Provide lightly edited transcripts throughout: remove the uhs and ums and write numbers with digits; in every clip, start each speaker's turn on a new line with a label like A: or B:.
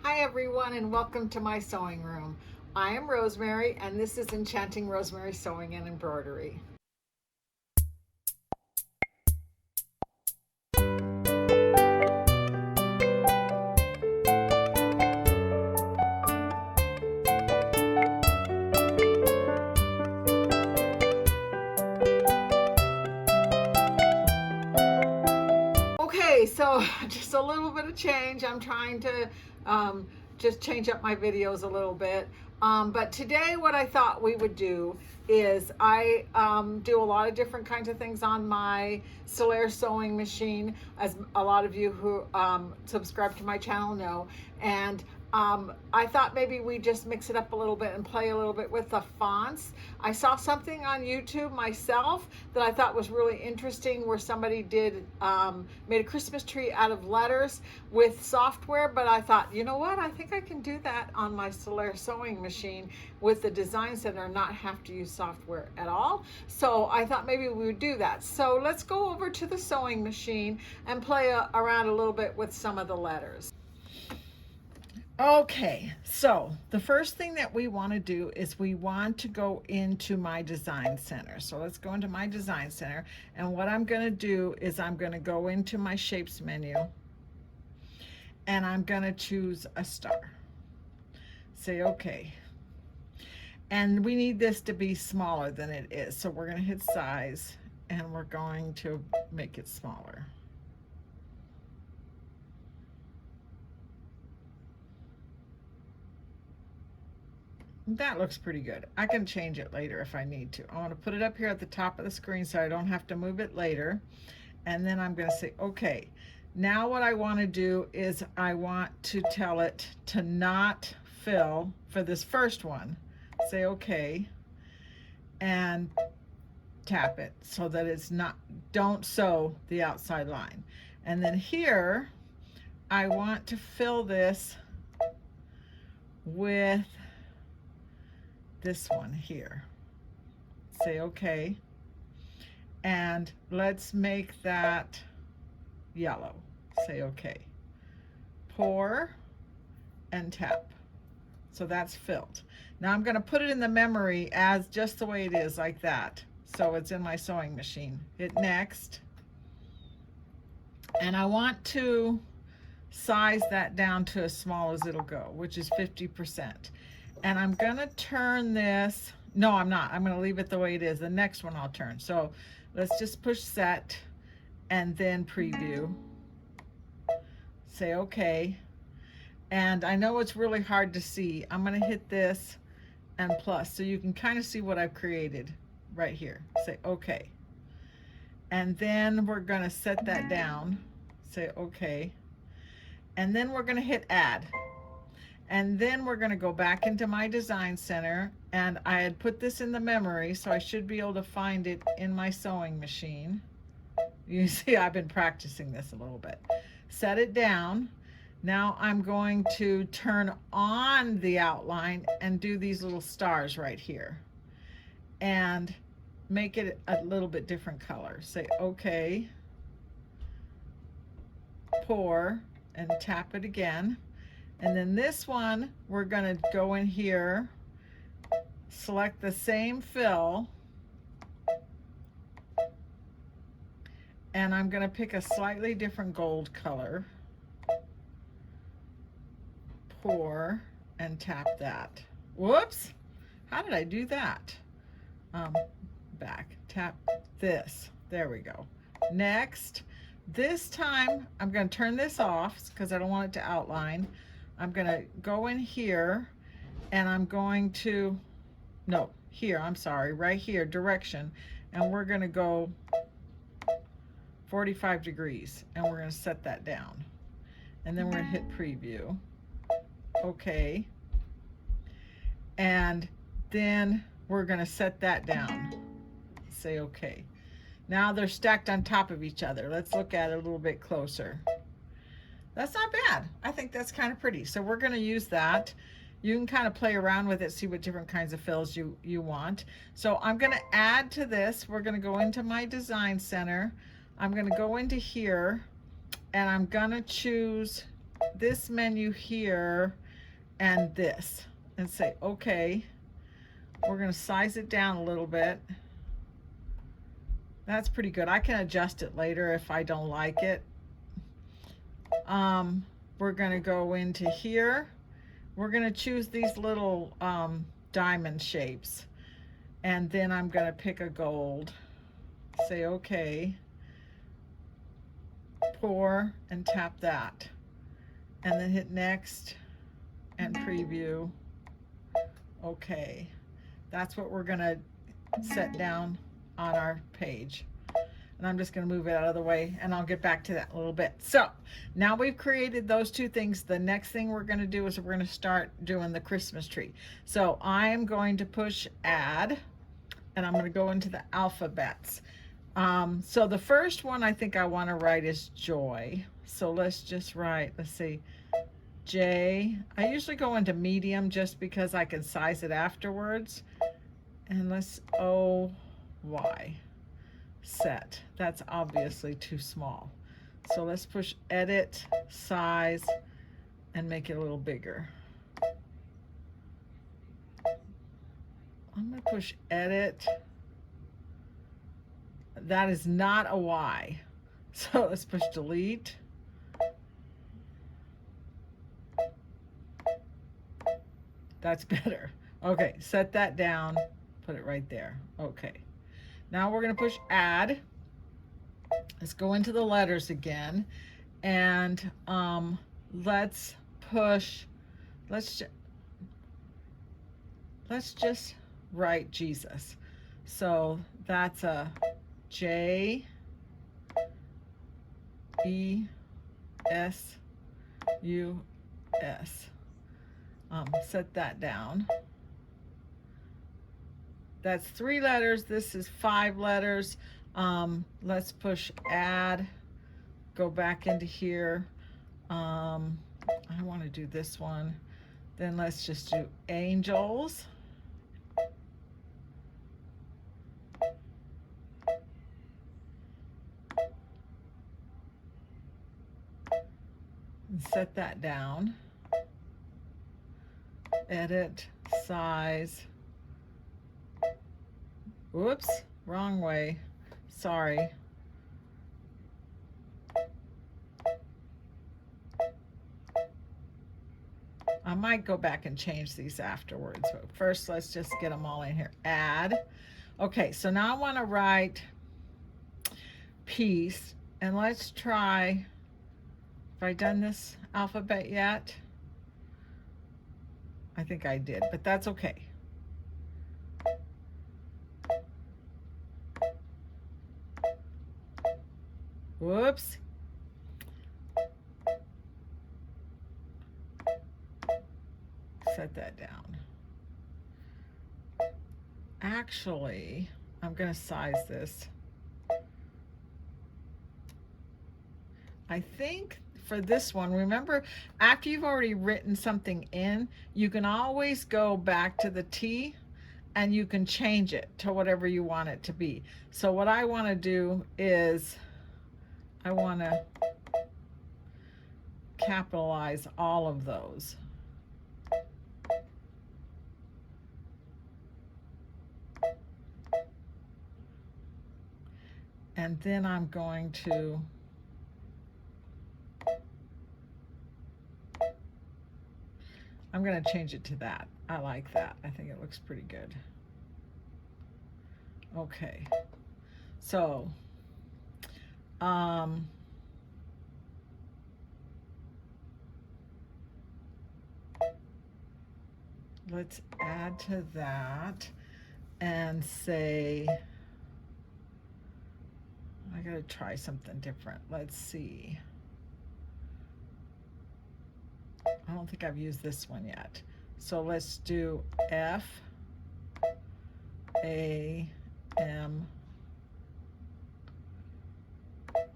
A: Hi everyone and welcome to my sewing room. I am Rosemary and this is Enchanting Rosemary Sewing and Embroidery. Okay, so just a little bit of change. I'm trying to just change up my videos a little bit. But today what I thought we would do is I do a lot of different kinds of things on my Stellaire sewing machine, as a lot of you who subscribe to my channel know. And I thought maybe we just mix it up a little bit and play a little bit with the fonts. I saw something on YouTube myself that I thought was really interesting where somebody did made a Christmas tree out of letters with software, but I thought, you know what, I think I can do that on my Stellaire sewing machine with the Design Center and not have to use software at all. So I thought maybe we would do that. So let's go over to the sewing machine and play around a little bit with some of the letters. Okay, so the first thing that we want to do is we want to go into my Design Center. So let's go into my Design Center, and what I'm going to do is I'm going to go into my Shapes menu and I'm going to choose a star. Say okay. And we need this to be smaller than it is, so we're going to hit size and we're going to make it smaller. That looks pretty good. I can change it later if I need to. I want to put it up here at the top of the screen so I don't have to move it later. And then I'm going to say, okay. Now what I want to do is I want to tell it to not fill for this first one. Say okay. And tap it so that it's not, don't sew the outside line. And then here, I want to fill this with this one here. Say okay, and let's make that yellow. Say okay. Pour and tap. So that's filled. Now I'm going to put it in the memory as just the way it is, like that. So it's in my sewing machine. Hit next. And I want to size that down to as small as it'll go, which is 50%. And I'm going to turn this, no, I'm not. I'm going to leave it the way it is. The next one I'll turn. So let's just push set and then preview. Say okay. And I know it's really hard to see. I'm going to hit this and plus so you can kind of see what I've created right here. Say okay. And then we're going to set that down. Say okay. And then we're going to hit add. And then we're going to go back into my Design Center, and I had put this in the memory, so I should be able to find it in my sewing machine. You see, I've been practicing this a little bit. Set it down. Now I'm going to turn on the outline and do these little stars right here and make it a little bit different color. Say okay, pour, and tap it again. And then this one, we're going to go in here, select the same fill, and I'm going to pick a slightly different gold color, pour, and tap that. Whoops! How did I do that? Back, tap this. There we go. Next, this time I'm going to turn this off because I don't want it to outline. I'm going to go in here and I'm going to, no, here, I'm sorry, right here, direction, and we're going to go 45 degrees and we're going to set that down. And then we're going to hit preview. Okay. And then we're going to set that down. Say okay. Now they're stacked on top of each other. Let's look at it a little bit closer. That's not bad. I think that's kind of pretty. So we're going to use that. You can kind of play around with it, see what different kinds of fills you want. So I'm going to add to this. We're going to go into my Design Center. I'm going to go into here and I'm going to choose this menu here and this, and say, okay, we're going to size it down a little bit. That's pretty good. I can adjust it later if I don't like it. We're going to go into here. We're going to choose these little diamond shapes. And then I'm going to pick a gold. Say okay. Pour and tap that. And then hit next and preview. Okay. That's what we're going to set down on our page. And I'm just going to move it out of the way, and I'll get back to that in a little bit. So now we've created those two things. The next thing we're going to do is we're going to start doing the Christmas tree. So I am going to push add, and I'm going to go into the alphabets. So the first one I think I want to write is joy. So let's just write, let's see, J. I usually go into medium just because I can size it afterwards. And let's O-Y. Set. That's obviously too small. So let's push edit, size, and make it a little bigger. I'm going to push edit. That is not a Y. So let's push delete. That's better. Okay, set that down. Put it right there. Okay. Now we're going to push add. Let's go into the letters again. And let's just write Jesus. So that's a J E S U S. Set that down. That's 3 letters. This is 5 letters. Let's push add. Go back into here. I want to do this one. Then let's just do angels. And set that down. Edit, size. Whoops, wrong way. Sorry. I might go back and change these afterwards, but first let's just get them all in here. Add. Okay, so now I want to write peace, and let's try, have I done this alphabet yet? I think I did, but that's okay. Whoops. Set that down. Actually, I'm going to size this. I think for this one, remember, after you've already written something in, you can always go back to the T and you can change it to whatever you want it to be. So what I want to do is I want to capitalize all of those. And then I'm going to change it to that. I like that. I think it looks pretty good. Okay. So, let's add to that and say, I gotta try something different. Let's see. I don't think I've used this one yet. So let's do F A M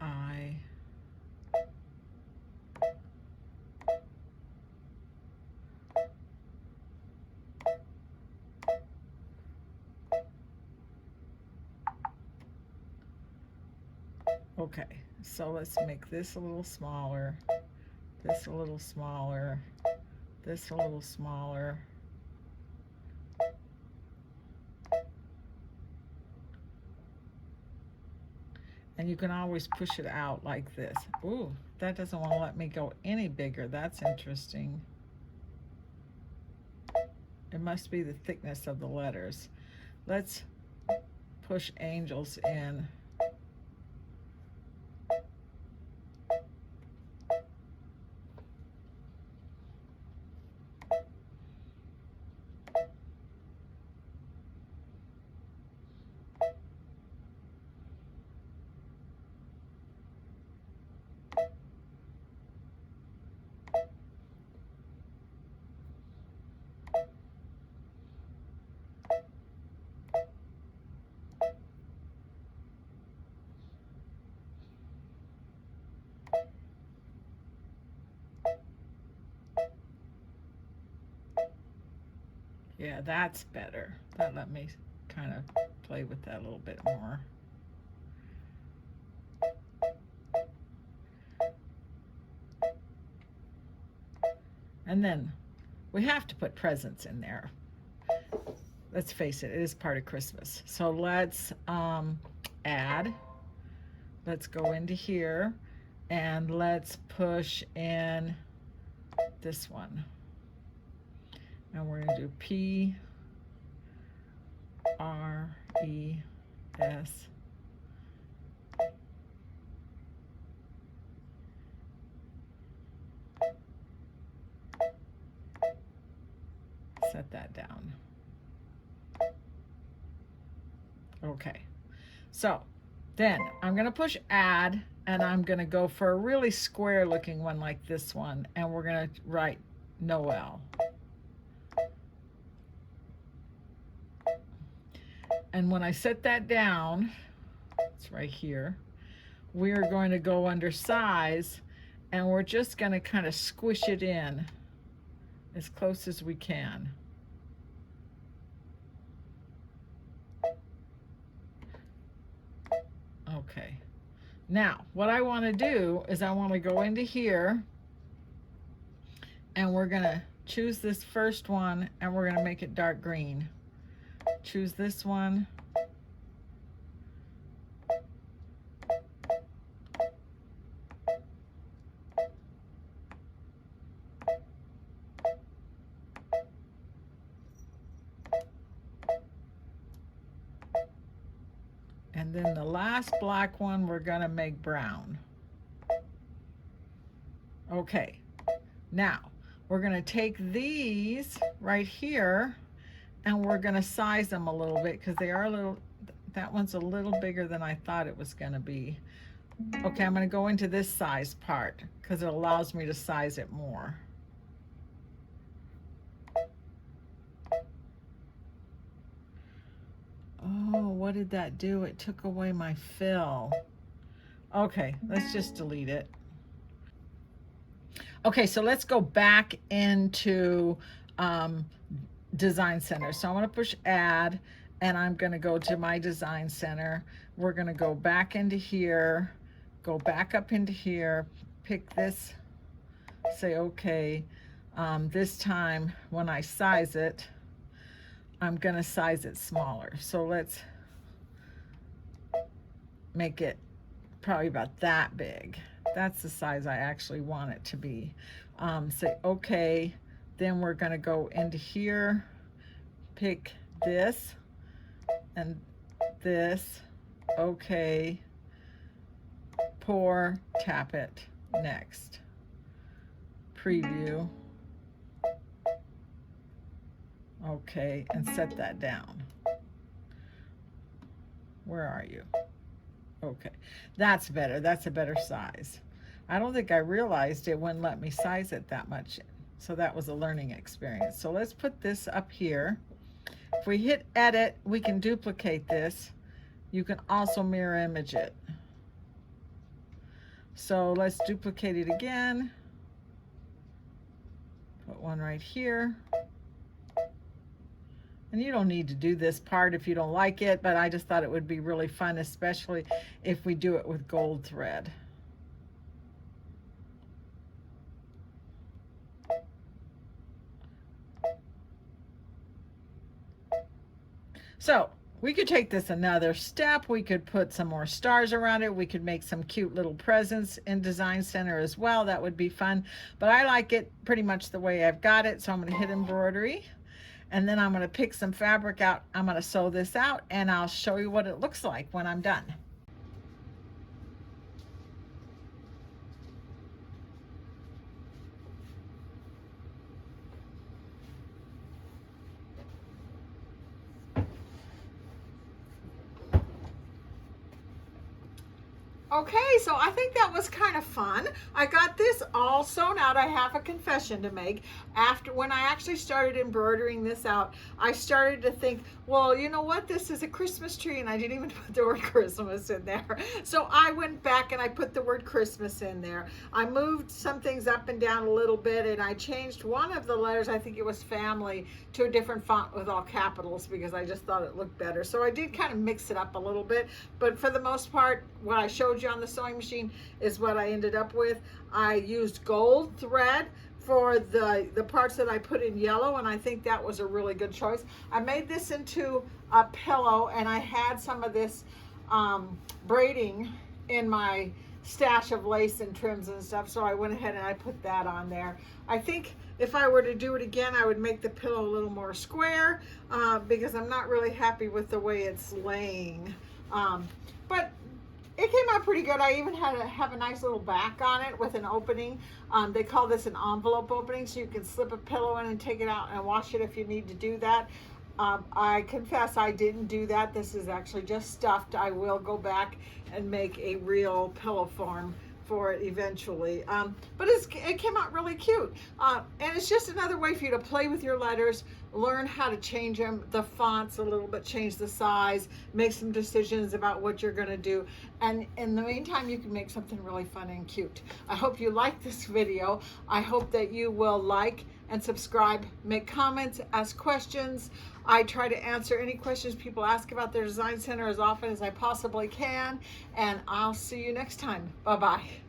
A: I Okay, so let's make this a little smaller. This a little smaller. This a little smaller. And you can always push it out like this. Ooh, that doesn't want to let me go any bigger. That's interesting. It must be the thickness of the letters. Let's push angels in. Yeah, that's better. That let me kind of play with that a little bit more. And then we have to put presents in there. Let's face it, it is part of Christmas. So let's add. Let's go into here and let's push in this one. And we're going to do P R E S. Set that down. Okay. So then I'm going to push add, and I'm going to go for a really square looking one like this one, and we're going to write Noel. And when I set that down, it's right here, we are going to go under size, and we're just going to kind of squish it in as close as we can. Okay. Now, what I want to do is I want to go into here, and we're going to choose this first one, and we're going to make it dark green. Choose this one. And then the last black one we're going to make brown. Okay. Now, we're going to take these right here, and we're going to size them a little bit because they are a little, that one's a little bigger than I thought it was going to be. Okay, I'm going to go into this size part because it allows me to size it more. Oh, what did that do? It took away my fill. Okay, let's just delete it. Okay, so let's go back into Design Center. So I'm going to push add, and I'm going to go to my Design Center. We're going to go back into here, go back up into here, pick this, say okay. This time when I size it, I'm going to size it smaller. So let's make it probably about that big. That's the size I actually want it to be. Say okay. Then we're going to go into here, pick this and this. Okay. Pour, tap it. Next. Preview. Okay, and set that down. Where are you? Okay, that's better. That's a better size. I don't think I realized it wouldn't let me size it that much. So that was a learning experience. So let's put this up here. If we hit edit, we can duplicate this. You can also mirror image it. So let's duplicate it again. Put one right here. And you don't need to do this part if you don't like it, but I just thought it would be really fun, especially if we do it with gold thread. So we could take this another step. We could put some more stars around it. We could make some cute little presents in Design Center as well. That would be fun. But I like it pretty much the way I've got it. So I'm going to hit embroidery. And then I'm going to pick some fabric out. I'm going to sew this out and I'll show you what it looks like when I'm done. Okay, so I think that was kind of fun. I got this all sewn out. I have a confession to make. After, when I actually started embroidering this out, I started to think, well, you know what? This is a Christmas tree, and I didn't even put the word Christmas in there. So I went back and I put the word Christmas in there. I moved some things up and down a little bit, and I changed one of the letters, I think it was family, to a different font with all capitals because I just thought it looked better. So I did kind of mix it up a little bit, but for the most part, what I showed you on the sewing machine is what I ended up with. I used gold thread for the parts that I put in yellow, and I think that was a really good choice. I made this into a pillow, and I had some of this braiding in my stash of lace and trims and stuff, so I went ahead and I put that on there. I think if I were to do it again, I would make the pillow a little more square because I'm not really happy with the way it's laying. But it came out pretty good. I even have a nice little back on it with an opening. They call this an envelope opening, so you can slip a pillow in and take it out and wash it if you need to do that. I confess I didn't do that. This is actually just stuffed. I will go back and make a real pillow form for it eventually. But it came out really cute. And it's just another way for you to play with your letters, learn how to change them, the fonts a little bit, change the size, make some decisions about what you're gonna do. And in the meantime, you can make something really fun and cute. I hope you like this video. I hope that you will like and subscribe, make comments, ask questions. I try to answer any questions people ask about their design center as often as I possibly can. And I'll see you next time. Bye-bye.